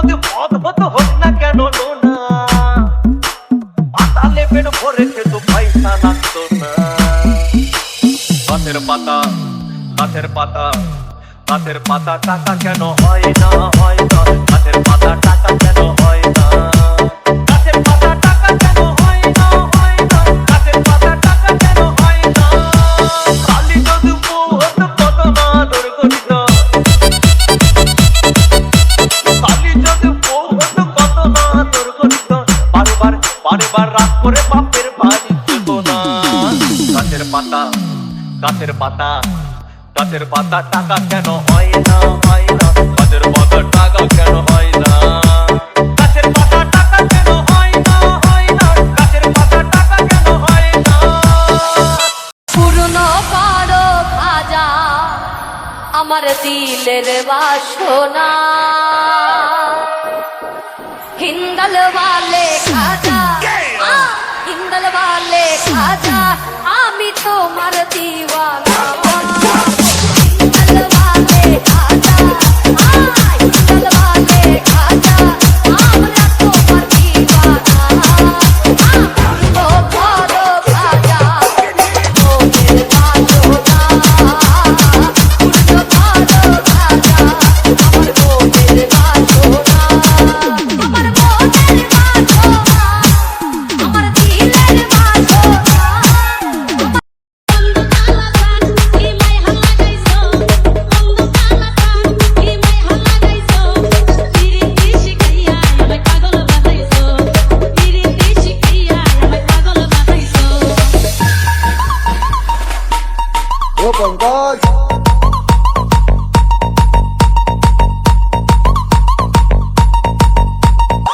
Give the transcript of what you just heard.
যদি পদ হতো হোক না কেন লোনা, পাতালে পেট ভরে খেত পয়সা লাগতো না। গাছের পাতা গাছের পাতা গাছের পাতা টাকা কেন হয় না, হয় না। গাছের পাতা টাকা কেন হয় না, গাছের পাতা টাকা কেন হয় না, হয় না। গাছের পাতা টাকা কেন হয় না। কালি যদি বউ হতো কত না আদর করিত, কালি যদি বউ হতো কত না আদর করিত। বারবার বারবার রাগ করে বাপের বাড়ি যেত না। গাছের পাতা গাছের পাতা গাছের পাতা টাকা কেন হয় না, হয় না। গাছের পাতা টাকা কেন হয় না, গাছের পাতা টাকা কেন হয় না, হয় না। গাছের পাতা টাকা কেন হয় না। পূর্ণ করো খাজা আমার দিলের বাসনা, হিন্দল वाले খাজা, হিন্দল वाले খাজা, আমি তোমার দিওয়ানা।